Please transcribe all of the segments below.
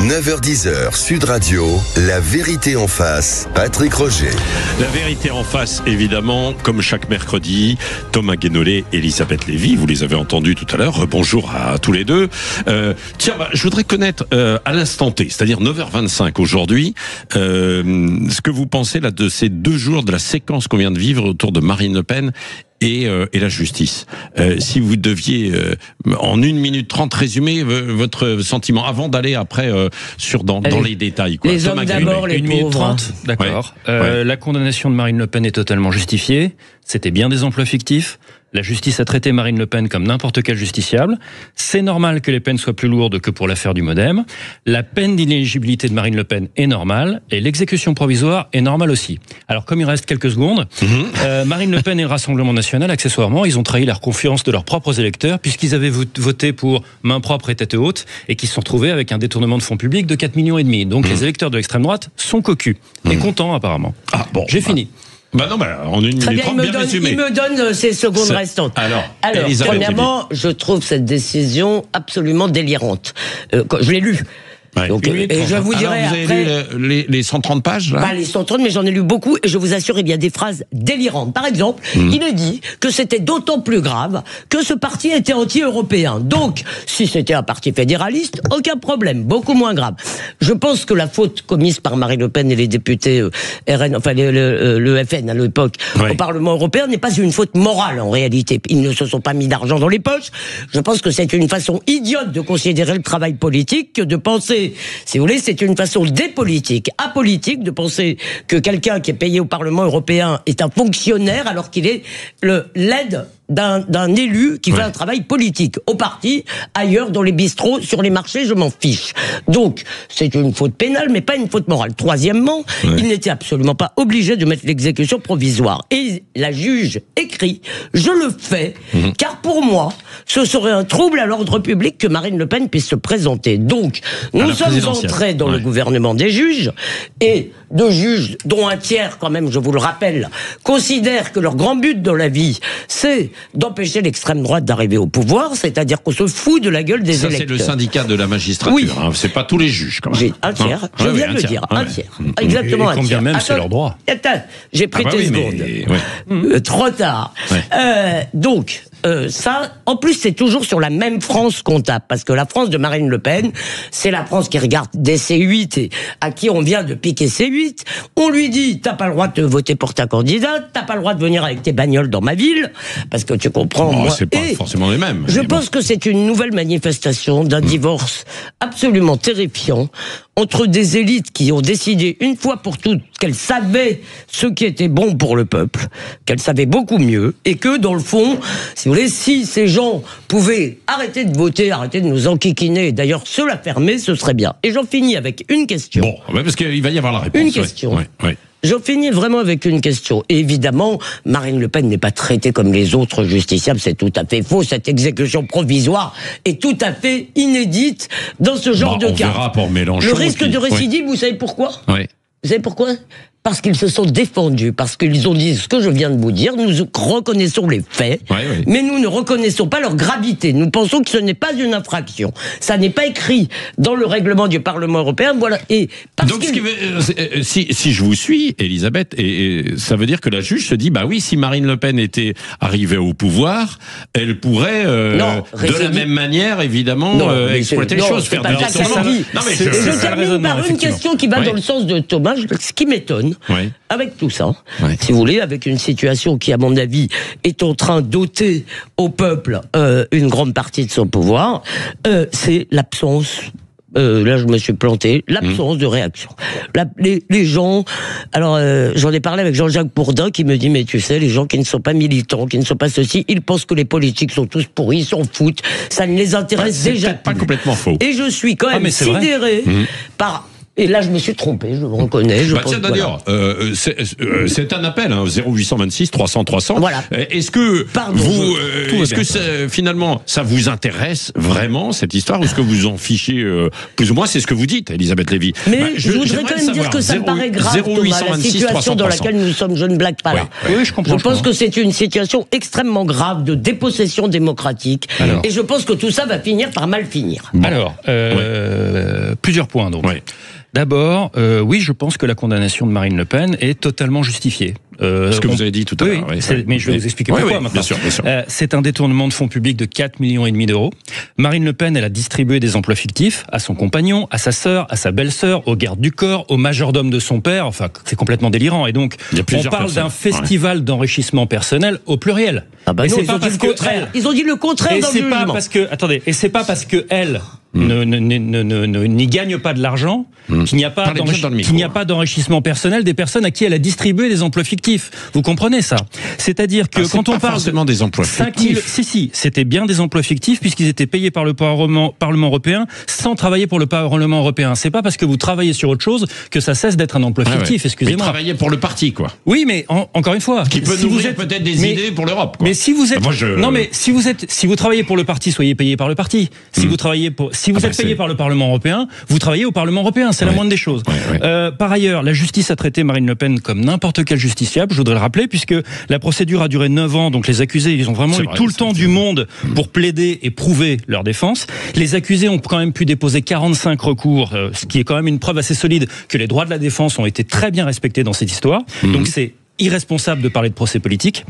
9h-10h, Sud Radio, la vérité en face, Patrick Roger. La vérité en face, évidemment, comme chaque mercredi, Thomas Guénolé, Elisabeth Lévy, vous les avez entendus tout à l'heure, bonjour à tous les deux. Je voudrais connaître à l'instant T, c'est-à-dire 9h25 aujourd'hui, ce que vous pensez là de ces 2 jours de la séquence qu'on vient de vivre autour de Marine Le Pen et la justice. Si vous deviez en 1 minute 30 résumer votre sentiment avant d'aller après dans les détails. Quoi. Les Thomas hommes d'abord, les 1 minute pauvres. 30, d'accord. Ouais. La condamnation de Marine Le Pen est totalement justifiée. C'était bien des emplois fictifs. La justice a traité Marine Le Pen comme n'importe quel justiciable. C'est normal que les peines soient plus lourdes que pour l'affaire du Modem. La peine d'inéligibilité de Marine Le Pen est normale et l'exécution provisoire est normale aussi. Alors comme il reste quelques secondes, Marine Le Pen et le Rassemblement National, accessoirement, ils ont trahi leur confiance de leurs propres électeurs puisqu'ils avaient voté pour main propre et tête haute et qu'ils se sont retrouvés avec un détournement de fonds publics de 4,5 millions. Donc les électeurs de l'extrême droite sont cocus et contents apparemment. Ah bon, J'ai fini. En 1 minute 30, bien résumé. Il me donne ces secondes restantes. Alors premièrement, je trouve cette décision absolument délirante. Je l'ai lu. Ouais. Donc, et je vous dirai vous avez après... lu les 130 pages là Pas les 130, mais j'en ai lu beaucoup, et je vous assure, il y a des phrases délirantes. Par exemple, il est dit que c'était d'autant plus grave que ce parti était anti-européen. Donc, si c'était un parti fédéraliste, aucun problème, beaucoup moins grave. Je pense que la faute commise par Marine Le Pen et les députés RN, enfin le FN à l'époque, au Parlement européen, n'est pas une faute morale en réalité. Ils ne se sont pas mis d'argent dans les poches. Je pense que c'est une façon idiote de considérer le travail politique que de penser, si vous voulez, c'est une façon dépolitique, apolitique, de penser que quelqu'un qui est payé au Parlement européen est un fonctionnaire alors qu'il est l'aide d'un élu qui fait un travail politique. Au parti, ailleurs, dans les bistrots, sur les marchés, je m'en fiche. Donc, c'est une faute pénale, mais pas une faute morale. Troisièmement, il n'était absolument pas obligé de mettre l'exécution provisoire. Et la juge écrit, je le fais, car pour moi, ce serait un trouble à l'ordre public que Marine Le Pen puisse se présenter. Donc, nous sommes entrés dans le gouvernement des juges, et de juges dont un tiers, quand même, je vous le rappelle, considèrent que leur grand but dans la vie, c'est d'empêcher l'extrême droite d'arriver au pouvoir, c'est-à-dire qu'on se fout de la gueule des électeurs. C'est le syndicat de la magistrature, hein, c'est pas tous les juges quand même. Un tiers, je viens de le dire, un tiers. Exactement, un tiers. Combien même, c'est leur droit. Attends, j'ai pris tes secondes. Trop tard. Donc, ça, en plus, c'est toujours sur la même France qu'on tape, parce que la France de Marine Le Pen, c'est la France qui regarde des C8 et à qui on vient de piquer C8. On lui dit, t'as pas le droit de voter pour ta candidate, t'as pas le droit de venir avec tes bagnoles dans ma ville, parce que tu comprends. Moi, c'est pas forcément les mêmes. Je pense que c'est une nouvelle manifestation d'un divorce absolument terrifiant entre des élites qui ont décidé une fois pour toutes qu'elles savaient ce qui était bon pour le peuple, qu'elles savaient beaucoup mieux, et que dans le fond, si vous voulez, si ces gens pouvaient arrêter de voter, arrêter de nous enquiquiner, et d'ailleurs se la fermer, ce serait bien. Et j'en finis avec une question. Bon, parce qu'il va y avoir la réponse. Une question. J'en finis vraiment avec une question. Et évidemment, Marine Le Pen n'est pas traitée comme les autres justiciables, c'est tout à fait faux. Cette exécution provisoire est tout à fait inédite dans ce genre de cas. On verra pour Mélenchon. Le risque de récidive, vous savez pourquoi ? Vous savez pourquoi ? Parce qu'ils se sont défendus, parce qu'ils ont dit ce que je viens de vous dire, nous reconnaissons les faits, mais nous ne reconnaissons pas leur gravité. Nous pensons que ce n'est pas une infraction. Ça n'est pas écrit dans le règlement du Parlement européen, voilà. Et parce donc, si je vous suis, Elisabeth, et ça veut dire que la juge se dit, bah oui, si Marine Le Pen était arrivée au pouvoir, elle pourrait, de la même manière, évidemment, exploiter les choses, faire des détournements. Je termine par une question qui va dans le sens de Thomas, ce qui m'étonne. Avec tout ça, si vous voulez, avec une situation qui, à mon avis, est en train d'ôter au peuple une grande partie de son pouvoir, c'est l'absence. Là, je me suis planté. L'absence de réaction. Les gens. Alors, j'en ai parlé avec Jean-Jacques Bourdin qui me dit, mais tu sais, les gens qui ne sont pas militants, qui ne sont pas ceci, ils pensent que les politiques sont tous pourris, ils s'en foutent. Ça ne les intéresse déjà pas complètement faux. Et je suis quand même sidéré par Et là, je me suis trompé, je le reconnais. Tiens, d'ailleurs, c'est un appel, 0826 300 300. Voilà. Est-ce que finalement, ça vous intéresse vraiment, cette histoire, ou est-ce que vous en fichez plus ou moins? C'est ce que vous dites, Elisabeth Lévy. Mais je voudrais quand même dire que ça me paraît grave, Thomas, la situation dans laquelle nous sommes. Je ne blague pas là. Oui, je comprends. Je pense que c'est une situation extrêmement grave de dépossession démocratique. Et je pense que tout ça va finir par mal finir. Bon. Alors, plusieurs points donc. Oui. D'abord, oui, je pense que la condamnation de Marine Le Pen est totalement justifiée. Ce que vous avez dit tout à l'heure. Oui, mais je vais vous expliquer pourquoi maintenant. Bien sûr. C'est un détournement de fonds publics de 4,5 millions d'euros. Marine Le Pen, elle a distribué des emplois fictifs à son compagnon, à sa sœur, à sa belle-sœur, au garde du corps, au majordome de son père. Enfin, c'est complètement délirant. Et donc, on parle d'un festival d'enrichissement personnel au pluriel. Ah bah non, ils ont dit le contraire dans le jugement. Et c'est pas parce que elle n'y gagne pas de l'argent qu'il n'y a pas d'enrichissement personnel des personnes à qui elle a distribué des emplois fictifs. Vous comprenez ça? C'est-à-dire que quand on parle forcément des emplois fictifs. Si, c'était bien des emplois fictifs puisqu'ils étaient payés par le Parlement européen sans travailler pour le Parlement européen. C'est pas parce que vous travaillez sur autre chose que ça cesse d'être un emploi fictif. Excusez-moi. Mais travailler pour le parti, quoi. Oui, mais encore une fois, qui peut nourrir peut-être des idées pour l'Europe. Mais si vous êtes, si vous travaillez pour le parti, soyez payé par le parti. Si vous travaillez si vous êtes payé par le Parlement européen, vous travaillez au Parlement européen. C'est la moindre des choses. Par ailleurs, la justice a traité Marine Le Pen comme n'importe quel justiciable. Je voudrais le rappeler, puisque la procédure a duré 9 ans, donc les accusés, ils ont vraiment eu tout le temps du monde pour plaider et prouver leur défense. Les accusés ont quand même pu déposer 45 recours, ce qui est quand même une preuve assez solide que les droits de la défense ont été très bien respectés dans cette histoire. Donc c'est irresponsable de parler de procès politique.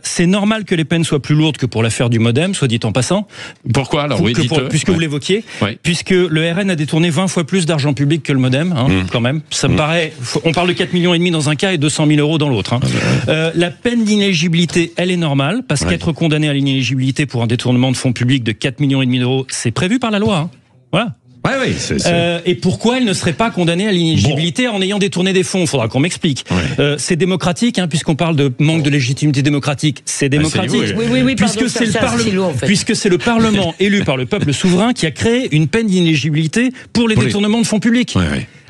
C'est normal que les peines soient plus lourdes que pour l'affaire du Modem, soit dit en passant. Pourquoi alors? Puisque vous l'évoquiez, puisque le RN a détourné 20 fois plus d'argent public que le Modem, quand même. Ça me paraît. On parle de 4,5 millions dans un cas et 200 000 euros dans l'autre. La peine d'inéligibilité, elle est normale, parce qu'être condamné à l'inéligibilité pour un détournement de fonds publics de 4,5 millions d'euros, c'est prévu par la loi. Voilà. Et pourquoi elle ne serait pas condamnée à l'inéligibilité en ayant détourné des fonds? Il faudra qu'on m'explique. C'est démocratique, puisqu'on parle de manque de légitimité démocratique. C'est démocratique. Puisque c'est le Parlement élu par le peuple souverain qui a créé une peine d'inéligibilité pour les détournements de fonds publics.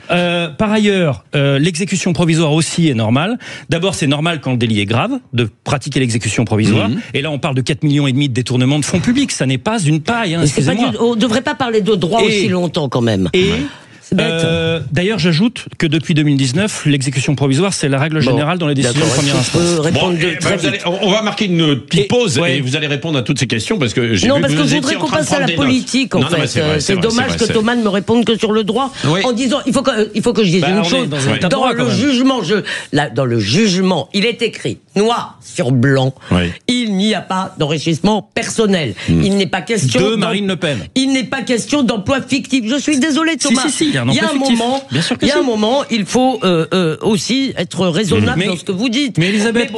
Par ailleurs, l'exécution provisoire aussi est normale. D'abord, c'est normal quand le délit est grave de pratiquer l'exécution provisoire. Et là, on parle de 4,5 millions de détournements de fonds publics. Ça n'est pas une paille. On ne devrait pas parler de droit aussi longtemps quand même. D'ailleurs, j'ajoute que depuis 2019, l'exécution provisoire, c'est la règle générale dans les décisions de première instance. On va marquer une petite pause et vous allez répondre à toutes ces questions parce que j'ai non, parce que je voudrais qu'on passe à la politique. En fait, c'est dommage que Thomas ne me réponde que sur le droit, en disant il faut que je dise une chose. Dans le jugement, il est écrit noir sur blanc. Il n'y a pas d'enrichissement personnel. Il n'est pas question de Marine Le Pen. Il n'est pas question d'emploi fictif. Je suis désolé, Thomas. Il y a un moment, il faut aussi être raisonnable dans ce que vous dites. Mais Elisabeth,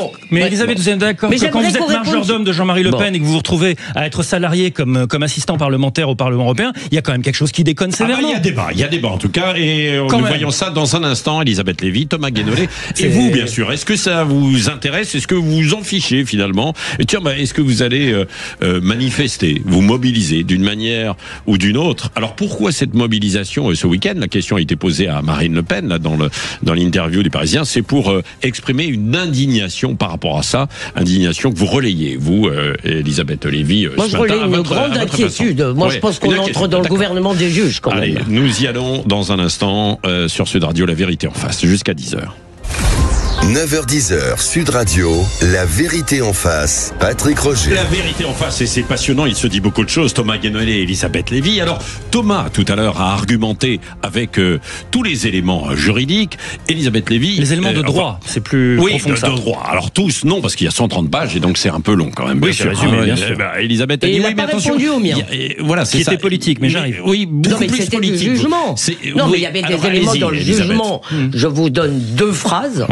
vous êtes d'accord que quand vous êtes majordome de Jean-Marie Le Pen et que vous vous retrouvez à être salarié comme assistant parlementaire au Parlement européen, il y a quand même quelque chose qui déconne sévèrement. Il y a débat en tout cas, et nous voyons ça dans un instant. Elisabeth Lévy, Thomas Guénolé, et vous bien sûr. Est-ce que ça vous intéresse? Est-ce que vous vous en fichez finalement? Et tiens, est-ce que vous allez manifester, vous mobiliser d'une manière ou d'une autre? Alors pourquoi cette mobilisation ce week-end? La question a été posée à Marine Le Pen là, dans l'interview des Parisiens. C'est pour exprimer une indignation par rapport à ça, indignation que vous relayez, vous, Elisabeth Lévy. Moi, je relais une grande inquiétude. Moi, je pense qu'on entre dans le gouvernement des juges quand même. Nous y allons dans un instant sur Sud Radio, La Vérité en face, jusqu'à 10h. 9h-10h, Sud Radio, La Vérité en face, Patrick Roger. La Vérité en face, et c'est passionnant, il se dit beaucoup de choses, Thomas Guénolé et Elisabeth Lévy. Alors, Thomas, tout à l'heure, a argumenté avec tous les éléments juridiques. Elisabeth Lévy... Les éléments de droit, c'est plus profond que ça. De droit. Alors, tous, non, parce qu'il y a 130 pages, et donc c'est un peu long quand même. Oui, c'est résumé, bien sûr. Elisabeth Lévy, il n'a pas répondu au mien. Voilà, c'est ça. Qui était politique, mais j'arrive. Oui, beaucoup plus politique. C'était le jugement. Non, mais il y avait des éléments dans le jugement. Je vous donne 2 phrases.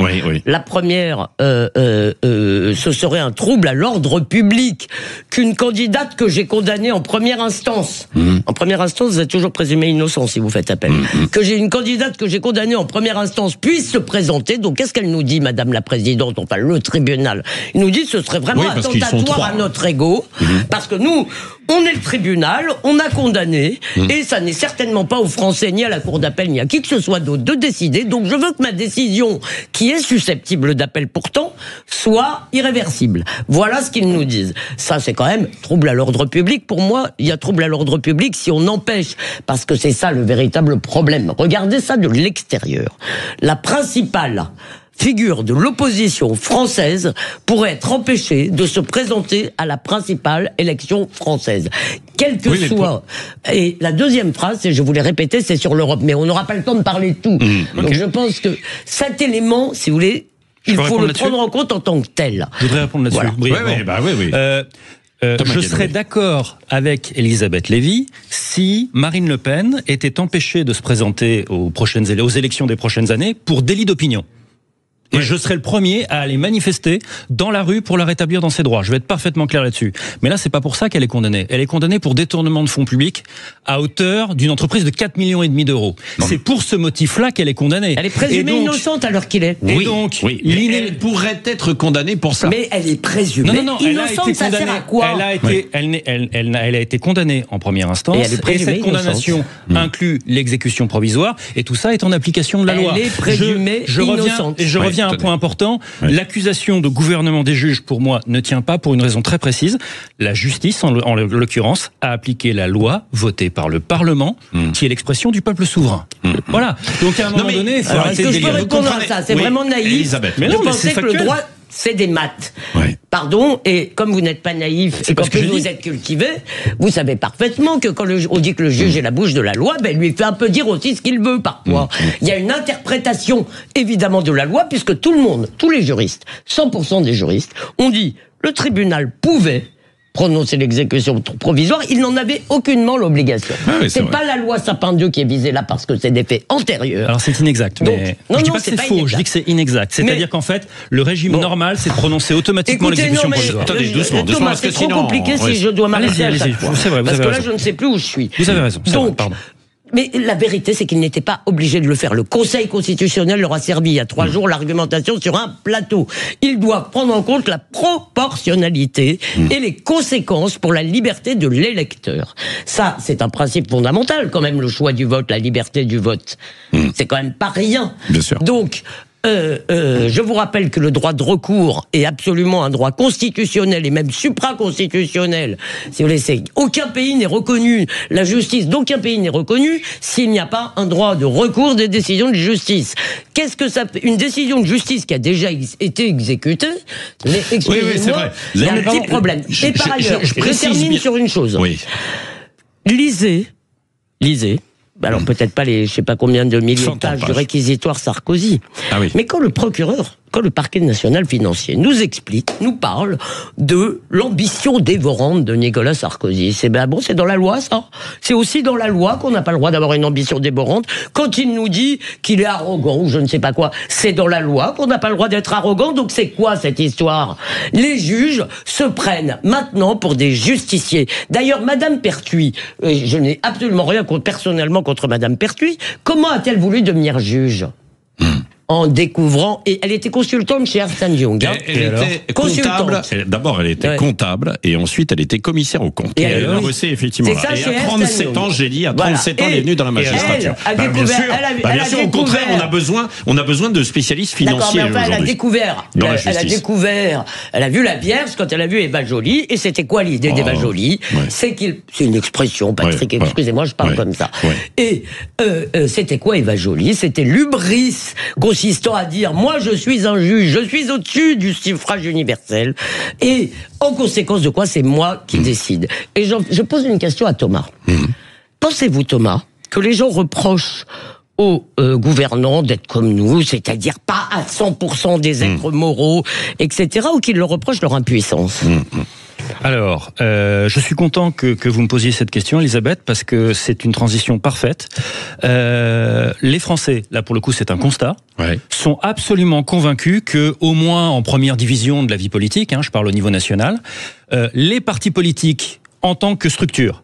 La première, ce serait un trouble à l'ordre public qu'une candidate que j'ai condamnée en première instance. En première instance, vous êtes toujours présumé innocent si vous faites appel. Que j'ai une candidate que j'ai condamnée en première instance puisse se présenter. Donc qu'est-ce qu'elle nous dit, Madame la Présidente, enfin le tribunal? Il nous dit que ce serait vraiment attentatoire à notre ego. Parce que nous, On est le tribunal, on a condamné, et ça n'est certainement pas aux Français, ni à la Cour d'appel, ni à qui que ce soit d'autre de décider. Donc je veux que ma décision, qui est susceptible d'appel pourtant, soit irréversible. Voilà ce qu'ils nous disent. Ça, c'est quand même trouble à l'ordre public. Pour moi, il y a trouble à l'ordre public si on empêche, parce que c'est ça le véritable problème. Regardez ça de l'extérieur. La principale figure de l'opposition française pourrait être empêchée de se présenter à la principale élection française. Quel que soit. Et la deuxième phrase, et je vous l'ai répété, c'est sur l'Europe. Mais on n'aura pas le temps de parler de tout. Donc je pense que cet élément, si vous voulez, il faut le prendre en compte en tant que tel. Je voudrais répondre là-dessus. Voilà. Oui. Je serais d'accord avec Elisabeth Lévy si Marine Le Pen était empêchée de se présenter aux élections des prochaines années pour délit d'opinion. Et je serai le premier à aller manifester dans la rue pour la rétablir dans ses droits. Je vais être parfaitement clair là-dessus. Mais là, c'est pas pour ça qu'elle est condamnée. Elle est condamnée pour détournement de fonds publics à hauteur d'une entreprise de 4,5 millions d'euros. C'est pour ce motif-là qu'elle est condamnée. Elle est présumée innocente à l'heure qu'il est. Oui, elle pourrait être condamnée pour ça. Mais elle est présumée innocente, ça sert à quoi? Elle a été condamnée en première instance. Et cette condamnation inclut l'exécution provisoire. Et tout ça est en application de la loi. Elle est présumée innocente. Je reviens à un point important. L'accusation de gouvernement des juges, pour moi, ne tient pas pour une raison très précise. La justice, en l'occurrence, a appliqué la loi votée par le Parlement, qui est l'expression du peuple souverain. Voilà. Donc à un moment donné, il faut arrêter de délire. Je peux répondre à ça. C'est vraiment naïf. Elisabeth. Mais non, de penser que le droit, c'est des maths. Pardon, et comme vous n'êtes pas naïf et qu'en plus vous êtes cultivé, vous savez parfaitement que quand on dit que le juge est la bouche de la loi, ben lui fait un peu dire aussi ce qu'il veut parfois. Il y a une interprétation évidemment de la loi, puisque tout le monde, tous les juristes, 100% des juristes, ont dit le tribunal pouvait prononcer l'exécution provisoire, il n'en avait aucunement l'obligation. C'est pas la loi Sapin 2 qui est visée là parce que c'est des faits antérieurs. Alors c'est inexact. Mais je dis pas que c'est faux, je dis que c'est inexact. C'est-à-dire qu'en fait, le régime normal, c'est de prononcer automatiquement l'exécution provisoire. Attendez, doucement, parce que c'est trop compliqué si je dois m'arrêter à chaque fois. C'est vrai, parce que là, je ne sais plus où je suis. Vous avez raison. Donc, mais la vérité, c'est qu'il n'était pas obligé de le faire. Le Conseil constitutionnel leur a servi il y a 3 jours l'argumentation sur un plateau. Ils doivent prendre en compte la proportionnalité et les conséquences pour la liberté de l'électeur. Ça, c'est un principe fondamental quand même, le choix du vote, la liberté du vote. C'est quand même pas rien. Bien sûr. Donc, je vous rappelle que le droit de recours est absolument un droit constitutionnel et même supraconstitutionnel. Si vous laissez, aucun pays n'est reconnu, la justice d'aucun pays n'est reconnue s'il n'y a pas un droit de recours des décisions de justice. Qu'est-ce que ça fait? Une décision de justice qui a déjà été exécutée, mais excusez-moi, il y a un petit problème. Et par ailleurs, je termine sur une chose. Lisez. Alors peut-être pas les, je sais pas combien de milliers de pages du réquisitoire Sarkozy. Mais quand le procureur, quand le parquet national financier nous explique, nous parle de l'ambition dévorante de Nicolas Sarkozy. C'est c'est dans la loi ça. C'est aussi dans la loi qu'on n'a pas le droit d'avoir une ambition dévorante. Quand il nous dit qu'il est arrogant ou je ne sais pas quoi, c'est dans la loi qu'on n'a pas le droit d'être arrogant. Donc c'est quoi cette histoire? Les juges se prennent maintenant pour des justiciers. D'ailleurs, Madame Pertuis, je n'ai absolument rien personnellement contre Madame Pertuis. Comment a-t-elle voulu devenir juge? En découvrant, et elle était consultante chez Ernst & Young. Elle était comptable. D'abord, elle était comptable, et ensuite, elle était commissaire aux comptes. Et elle a bossé effectivement. Et à 37 ans, j'ai dit, à 37 ans, elle est venue dans la magistrature. Bien sûr, au contraire, on a besoin de spécialistes financiers aujourd'hui. Elle a découvert, elle a vu la Vierge quand elle a vu Eva Joly, et c'était quoi l'idée d'Eva Joly? C'est une expression, Patrick, excusez-moi, je parle comme ça. Et c'était quoi Eva Joly? C'était l'hubris consistant à dire, moi je suis un juge, je suis au-dessus du suffrage universel, et en conséquence de quoi c'est moi qui décide. Et je pose une question à Thomas. Pensez-vous, Thomas, que les gens reprochent aux gouvernants d'être comme nous, c'est-à-dire pas à 100% des êtres moraux, etc., ou qu'ils leur reprochent leur impuissance? Alors, je suis content que vous me posiez cette question, Elisabeth, parce que c'est une transition parfaite. Les Français, là pour le coup c'est un constat, sont absolument convaincus que, au moins en première division de la vie politique, je parle au niveau national, les partis politiques en tant que structure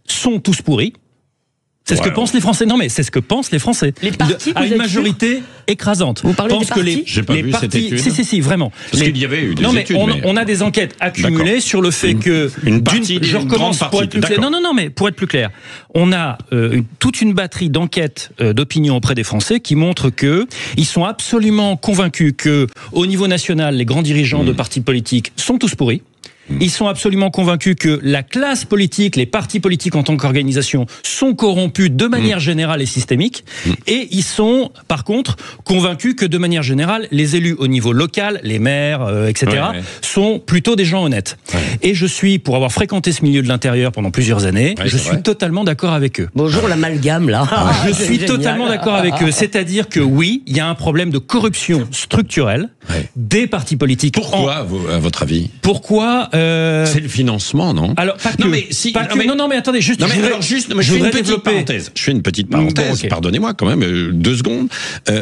sont tous pourris. C'est ce que pensent les Français. Non, mais c'est ce que pensent les Français. Les partis, à une majorité écrasante. Vous parlez des partis ? J'ai pas vu cette étude. Si, vraiment. Parce qu'il y avait eu des études. On a des enquêtes accumulées sur le fait que je recommence pour être plus clair. Non, mais pour être plus clair, on a toute une batterie d'enquêtes d'opinion auprès des Français qui montrent que ils sont absolument convaincus que au niveau national, les grands dirigeants de partis politiques sont tous pourris. Ils sont absolument convaincus que la classe politique, les partis politiques en tant qu'organisation sont corrompus de manière générale et systémique. Et ils sont, par contre, convaincus que de manière générale, les élus au niveau local, les maires, etc., sont plutôt des gens honnêtes. Et je suis, pour avoir fréquenté ce milieu de l'intérieur pendant plusieurs années, je suis totalement d'accord avec eux. Bonjour l'amalgame, là. Je suis totalement d'accord avec eux. C'est-à-dire que oui, il y a un problème de corruption structurelle des partis politiques. Pourquoi, à votre avis ? Pourquoi c'est le financement, non ? Alors, pas que. Non, mais si. Non, mais attendez, juste. Non, mais alors, juste. Je fais une petite parenthèse. Je fais une petite parenthèse. Okay. Pardonnez-moi, quand même, 2 secondes.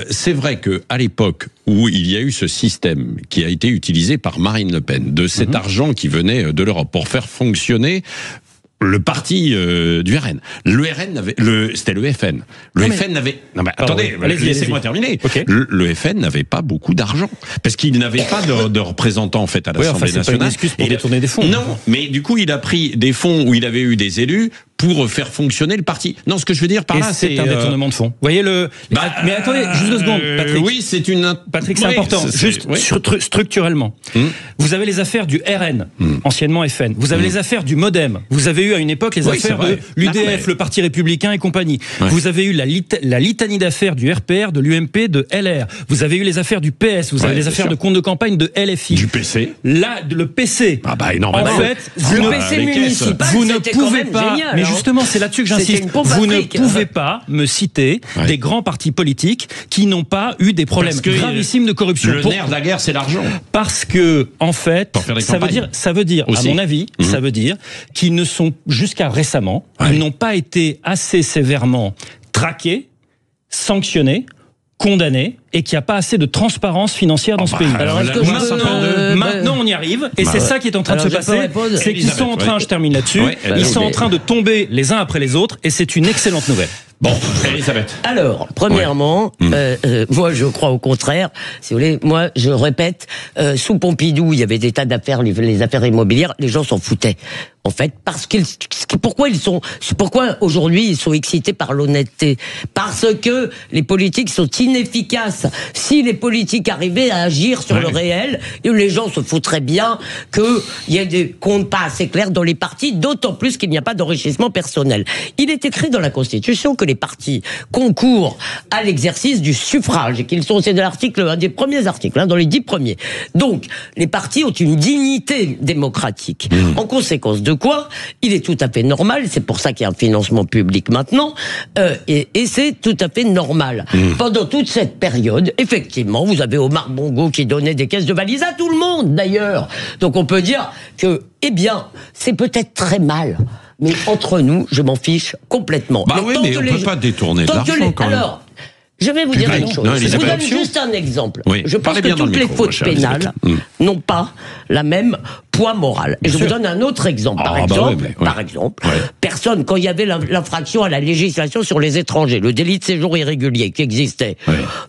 C'est vrai que à l'époque où il y a eu ce système qui a été utilisé par Marine Le Pen, de cet argent qui venait de l'Europe pour faire fonctionner le parti du RN. Le RN c'était le FN. Le FN n'avait. Non mais attendez, laissez-moi terminer. Okay. Le FN n'avait pas beaucoup d'argent parce qu'il n'avait pas de représentants en fait à l'Assemblée nationale. C'est pas une excuse pour détourner des fonds. Non, mais du coup il a pris des fonds où il avait eu des élus pour faire fonctionner le parti. Non, ce que je veux dire par là, c'est un détournement de fonds. Vous voyez mais attendez, juste 2 secondes, Patrick. Oui, c'est une. Patrick, c'est important. Juste structurellement. Vous avez les affaires du RN, anciennement FN. Vous avez les affaires du MoDem. Vous avez eu à une époque les affaires de l'UDF, le Parti républicain et compagnie. Vous avez eu la litanie d'affaires du RPR, de l'UMP, de LR. Vous avez eu les affaires du PS. Vous avez les affaires de compte de campagne de LFI. Du PC. Là, le PC. Énormément. En fait, le PC municipal, vous ne pouvez pas. Génial, mais justement, c'est là-dessus que j'insiste. Vous ne pouvez pas me citer des grands partis politiques qui n'ont pas eu des problèmes gravissimes de corruption. Le nerf de la guerre, c'est l'argent. Parce que, en fait, ça veut dire, aussi. À mon avis, ça veut dire qu'ils ne sont, jusqu'à récemment, ils n'ont pas été assez sévèrement traqués, sanctionnés, condamnés, et qu'il n'y a pas assez de transparence financière dans ce pays. Alors, est-ce que maintenant, on y arrive, et c'est ça qui est en train de se passer. C'est qu'ils sont en train, je termine là-dessus, ils sont en train de tomber les uns après les autres, et c'est une excellente nouvelle. Bon, Elisabeth. Alors, premièrement, moi je crois au contraire. Si vous voulez, moi je répète, sous Pompidou, il y avait des tas d'affaires, les affaires immobilières, les gens s'en foutaient. En fait, parce qu'ils, pourquoi aujourd'hui ils sont excités par l'honnêteté? Parce que les politiques sont inefficaces. Si les politiques arrivaient à agir sur le réel, les gens se foutraient bien qu'il y ait des comptes pas assez clairs dans les partis, d'autant plus qu'il n'y a pas d'enrichissement personnel. Il est écrit dans la Constitution que les partis concourent à l'exercice du suffrage et qu'ils sont, c'est de l'article, un des premiers articles, dans les 10 premiers. Donc, les partis ont une dignité démocratique. En conséquence de quoi, il est tout à fait normal, c'est pour ça qu'il y a un financement public maintenant, et c'est tout à fait normal. Pendant toute cette période, effectivement, vous avez Omar Bongo qui donnait des caisses de valises à tout le monde, d'ailleurs. Donc on peut dire que, eh bien, c'est peut-être très mal, mais entre nous, je m'en fiche complètement. Mais on ne peut pas détourner de l'argent quand même. Alors, je vais vous dire une chose. Je vous donne juste un exemple. Je pense que toutes les fautes pénales n'ont pas la même poids moral. Et je vous donne un autre exemple. Par exemple, personne, quand il y avait l'infraction à la législation sur les étrangers, le délit de séjour irrégulier qui existait,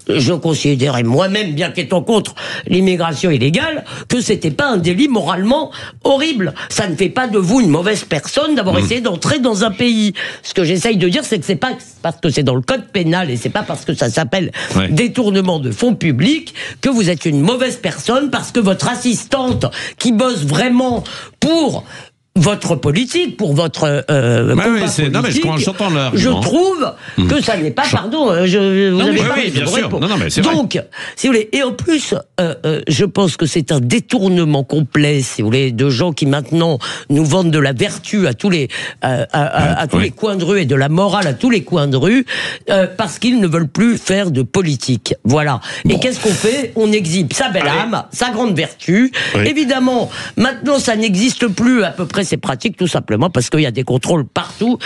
je considérais moi-même, bien qu'étant contre l'immigration illégale, que c'était pas un délit moralement horrible. Ça ne fait pas de vous une mauvaise personne d'avoir essayé d'entrer dans un pays. Ce que j'essaye de dire, c'est que c'est pas parce que c'est dans le code pénal et c'est pas parce que ça s'appelle détournement de fonds publics que vous êtes une mauvaise personne parce que votre assistante qui bosse vraiment pour votre politique, pour votre politique, non mais j'entends je trouve que ça n'est pas, pardon, vous avez pas bien sûr. Non, mais c'est donc, vrai. si vous voulez, et en plus, je pense que c'est un détournement complet, si vous voulez, de gens qui maintenant nous vendent de la vertu à tous les tous les coins de rue et de la morale à tous les coins de rue, parce qu'ils ne veulent plus faire de politique. Voilà. Et qu'est-ce qu'on fait? On exhibe sa belle âme, sa grande vertu. Évidemment, maintenant, ça n'existe plus à peu près. C'est pratique tout simplement parce qu'il y a des contrôles partout.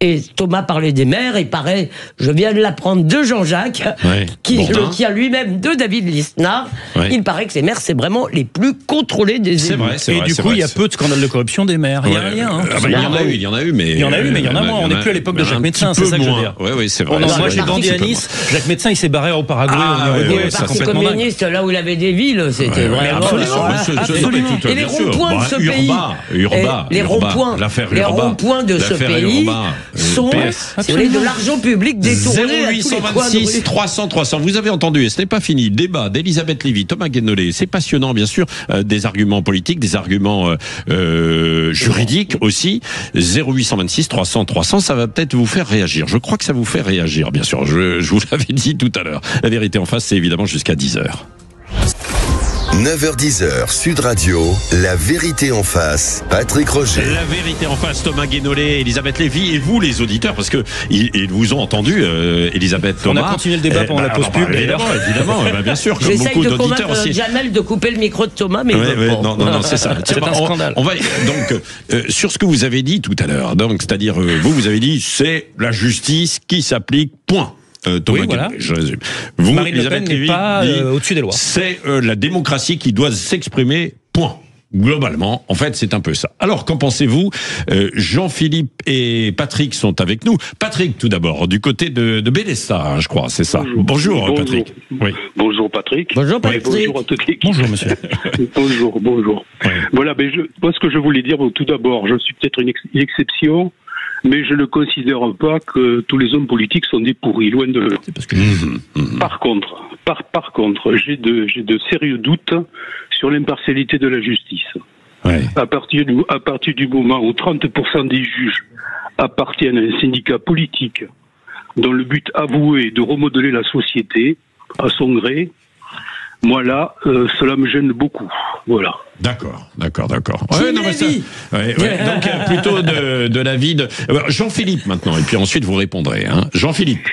Et Thomas parlait des maires, il paraît, je viens de l'apprendre de Jean-Jacques, qui le tient lui-même de David Lisnard. Il paraît que ces maires, c'est vraiment les plus contrôlés des élus. C'est vrai, et du coup, il y a peu de scandales de corruption des maires. Il n'y a rien. Hein. Il y en a eu, mais... Il y en a eu, mais il y en a moins. On n'est plus à l'époque de Jacques Médecin, c'est ça que je veux dire. Oui, c'est vrai. Moi, j'ai grandi à Nice. Jacques Médecin, il s'est barré au Paraguay. Le parti communiste, là où il avait des villes, c'était vraiment... Absolument. Et les ronds-points de ce pays... Les ronds-points de ce pays sont de l'argent public détourné 0826 300 300. Vous avez entendu, et ce n'est pas fini. Débat d'Elisabeth Lévy, Thomas Guénolé. C'est passionnant, bien sûr. Des arguments politiques, des arguments juridiques aussi. 0826 300 300. Ça va peut-être vous faire réagir. Je crois que ça vous fait réagir, bien sûr. Je vous l'avais dit tout à l'heure. La vérité en face, c'est évidemment jusqu'à 10h. 9h-10h, Sud Radio, la vérité en face, Patrick Roger. La vérité en face, Thomas Guénolé, Elisabeth Lévy, et vous les auditeurs, parce que ils vous ont entendu, Elisabeth, Thomas. On a continué le débat pendant la pause pub. Évidemment, bien sûr, comme beaucoup d'auditeurs aussi. J'essaye de convaincre Jamel de couper le micro de Thomas, mais non, c'est ça. C'est un scandale. On va donc sur ce que vous avez dit tout à l'heure. Donc, c'est-à-dire vous avez dit c'est la justice qui s'applique. Point. Thomas, voilà. Je résume. Vous, Marine Le Pen n'est pas au-dessus des lois. C'est la démocratie qui doit s'exprimer. Point. Globalement, en fait, c'est un peu ça. Alors, qu'en pensez-vous? Jean-Philippe et Patrick sont avec nous. Patrick, tout d'abord, du côté de Bélessa, hein, je crois, c'est ça. Bonjour Patrick. Oui. Bonjour Patrick. Bonjour Patrick. Bonjour à toute l'équipe. Bonjour monsieur. bonjour. Oui. Voilà, moi ce que je voulais dire, tout d'abord, je suis peut-être une exception, mais je ne considère pas que tous les hommes politiques sont des pourris, loin de là. Par contre, j'ai de sérieux doutes sur l'impartialité de la justice. Ouais. À partir du moment où 30% des juges appartiennent à un syndicat politique dont le but avoué est de remodeler la société à son gré, moi là, cela me gêne beaucoup. Voilà. D'accord. Ouais, non, mais ça, donc plutôt de l'avis de Jean-Philippe maintenant, et puis ensuite vous répondrez. Hein. Jean-Philippe.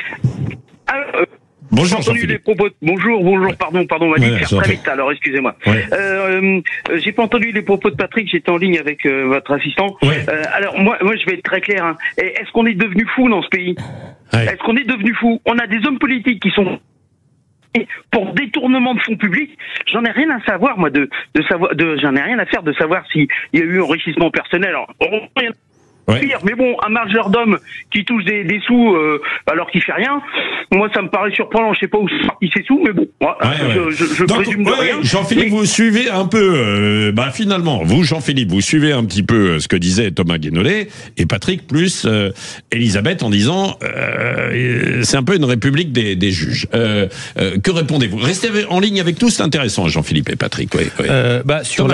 Bonjour Jean-Philippe. Bonjour, pardon, on m'a dit de faire très vite, alors excusez-moi. Ouais. J'ai pas entendu les propos de Patrick, j'étais en ligne avec votre assistant. Ouais. Alors moi je vais être très clair. Hein. Est-ce qu'on est devenu fou dans ce pays? Est-ce qu'on est devenu fou? On a des hommes politiques qui sont pour détournement de fonds publics. J'en ai rien à savoir, moi, j'en ai rien à faire de savoir s'il y a eu enrichissement personnel. Alors, pire, mais bon, un majordome qui touche des sous alors qu'il fait rien, moi ça me paraît surprenant. Je sais pas où sont partis ces sous, mais bon, je présume de rien. Jean-Philippe, vous suivez un peu, finalement, vous Jean-Philippe, vous suivez un petit peu ce que disait Thomas Guénolé et Patrick plus Elisabeth en disant c'est un peu une république des juges. Que répondez-vous? Restez en ligne avec nous, c'est intéressant, Jean-Philippe et Patrick. Sur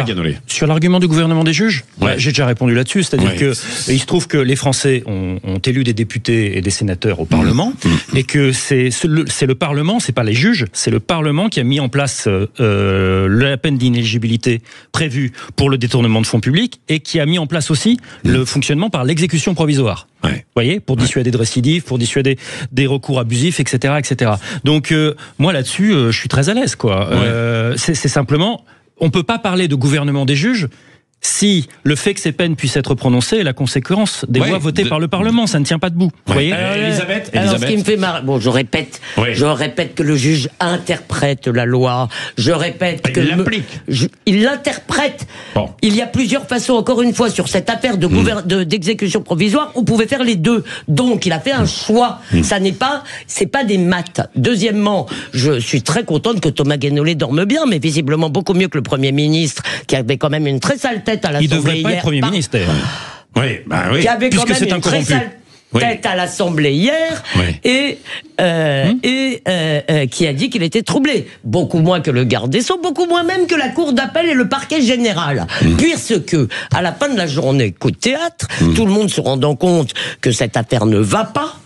l'argument du gouvernement des juges, j'ai déjà répondu là-dessus, c'est-à-dire que il se trouve que les Français ont élu des députés et des sénateurs au Parlement, et que c'est le Parlement, c'est pas les juges, c'est le Parlement qui a mis en place la peine d'inéligibilité prévue pour le détournement de fonds publics, et qui a mis en place aussi le fonctionnement par l'exécution provisoire. Vous voyez, pour dissuader de récidives, pour dissuader des recours abusifs, etc., etc. Donc moi là-dessus, je suis très à l'aise, quoi. C'est simplement, on peut pas parler de gouvernement des juges si le fait que ces peines puissent être prononcées est la conséquence des lois votées par le Parlement. Ça ne tient pas debout. Vous voyez, Elisabeth. Alors, ce qui me fait marrer, je répète que le juge interprète la loi. Je répète que il l'interprète. Bon. Il y a plusieurs façons. Encore une fois, sur cette affaire d'exécution provisoire, on pouvait faire les deux. Donc, il a fait un choix. C'est pas des maths. Deuxièmement, je suis très contente que Thomas Guénolé dorme bien, mais visiblement beaucoup mieux que le Premier ministre, qui avait quand même une très sale tête à l'Assemblée hier. Il devrait pas être Premier ministre. Qui avait quand même une très sale tête à l'Assemblée hier, et qui a dit qu'il était troublé. Beaucoup moins que le garde des Sceaux, beaucoup moins même que la Cour d'appel et le parquet général. Puisque, à la fin de la journée, coup de théâtre, tout le monde se rendant compte que cette affaire ne va pas,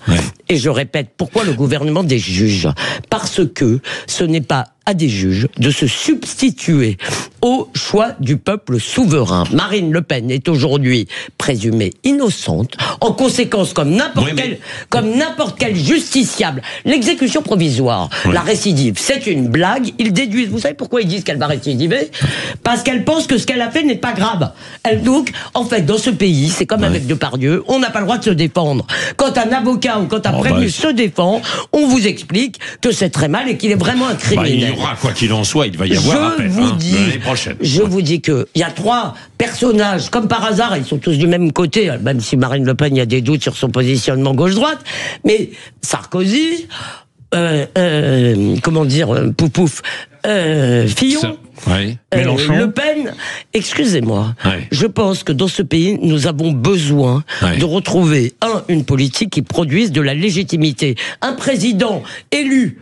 et je répète, pourquoi le gouvernement des juges? Parce que ce n'est pas à des juges de se substituer au choix du peuple souverain. Marine Le Pen est aujourd'hui présumée innocente. En conséquence, comme n'importe quel justiciable, l'exécution provisoire, la récidive, c'est une blague. Ils déduisent. Vous savez pourquoi ils disent qu'elle va récidiver? Parce qu'elle pense que ce qu'elle a fait n'est pas grave. Donc, en fait, dans ce pays, c'est comme avec Depardieu, on n'a pas le droit de se défendre. Quand un avocat ou quand un prévenu se défend, on vous explique que c'est très mal et qu'il est vraiment un criminel. Il y aura, quoi qu'il en soit, il va y avoir appel, l'année prochaine. Je vous dis qu'il y a 3 personnages, comme par hasard, ils sont tous du même côté, même si Marine Le Pen, il y a des doutes sur son positionnement gauche-droite, mais Sarkozy, Fillon, Mélenchon. Le Pen, excusez-moi, je pense que dans ce pays, nous avons besoin de retrouver, une politique qui produise de la légitimité. Un président élu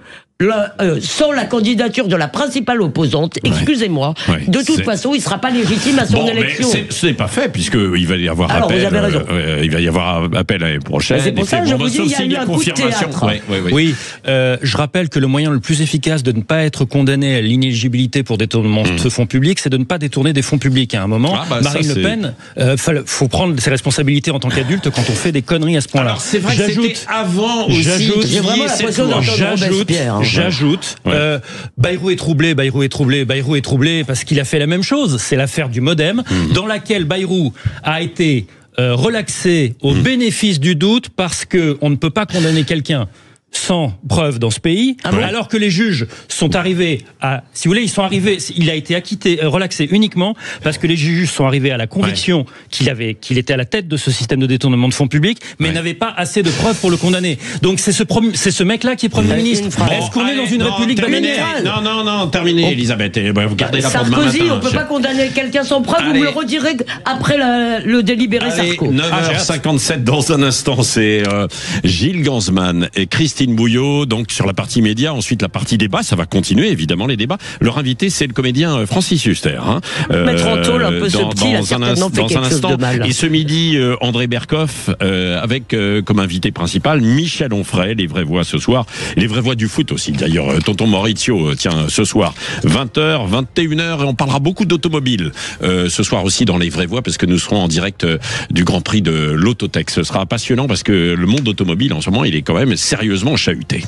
sans la candidature de la principale opposante, excusez-moi, de toute façon, il ne sera pas légitime à son élection. Mais ce n'est pas fait, puisqu'il va y avoir appel. Vous avez raison. Il va y avoir appel l'année prochaine. C'est pour ça que je vous dis, il y a eu un coup de théâtre. Oui, je rappelle que le moyen le plus efficace de ne pas être condamné à l'inéligibilité pour détournement de fonds publics, c'est de ne pas détourner des fonds publics. À un moment, Marine Le Pen, faut prendre ses responsabilités en tant qu'adulte quand on fait des conneries à ce point-là. Alors c'est vrai que c'était avant aussi. J'ai vraiment l'impression d'entendre Robespierre. J'ajoute, Bayrou est troublé parce qu'il a fait la même chose. C'est l'affaire du Modem, dans laquelle Bayrou a été relaxé au bénéfice du doute parce que on ne peut pas condamner quelqu'un sans preuve dans ce pays, alors que les juges sont arrivés à, si vous voulez, il a été relaxé uniquement parce que les juges sont arrivés à la conviction qu'il était à la tête de ce système de détournement de fonds publics, mais n'avaient pas assez de preuves pour le condamner. Donc c'est ce mec-là qui est Premier ministre. Est-ce qu'on est dans une république bananière? Non, terminez, Elisabeth. Vous gardez la pour demain matin. Sarkozy, on ne peut pas condamner quelqu'un sans preuve, vous me le redirez après le délibéré Sarko. 9h57 dans un instant, c'est Gilles Gansman et Christine Bouillot, donc sur la partie média, ensuite la partie débat, ça va continuer évidemment les débats. Leur invité, c'est le comédien Francis Huster. Mettre en tôle un peu ce petit, a certainement fait quelque chose de mal. Et ce midi, André Berkoff, avec comme invité principal Michel Onfray, les vraies voix ce soir, les vraies voix du foot aussi d'ailleurs. Tonton Maurizio, tiens, ce soir, 20h, 21h, et on parlera beaucoup d'automobile ce soir aussi dans les vraies voix, parce que nous serons en direct du Grand Prix de l'Autotech. Ce sera passionnant parce que le monde automobile en ce moment, il est quand même sérieusement chahuté.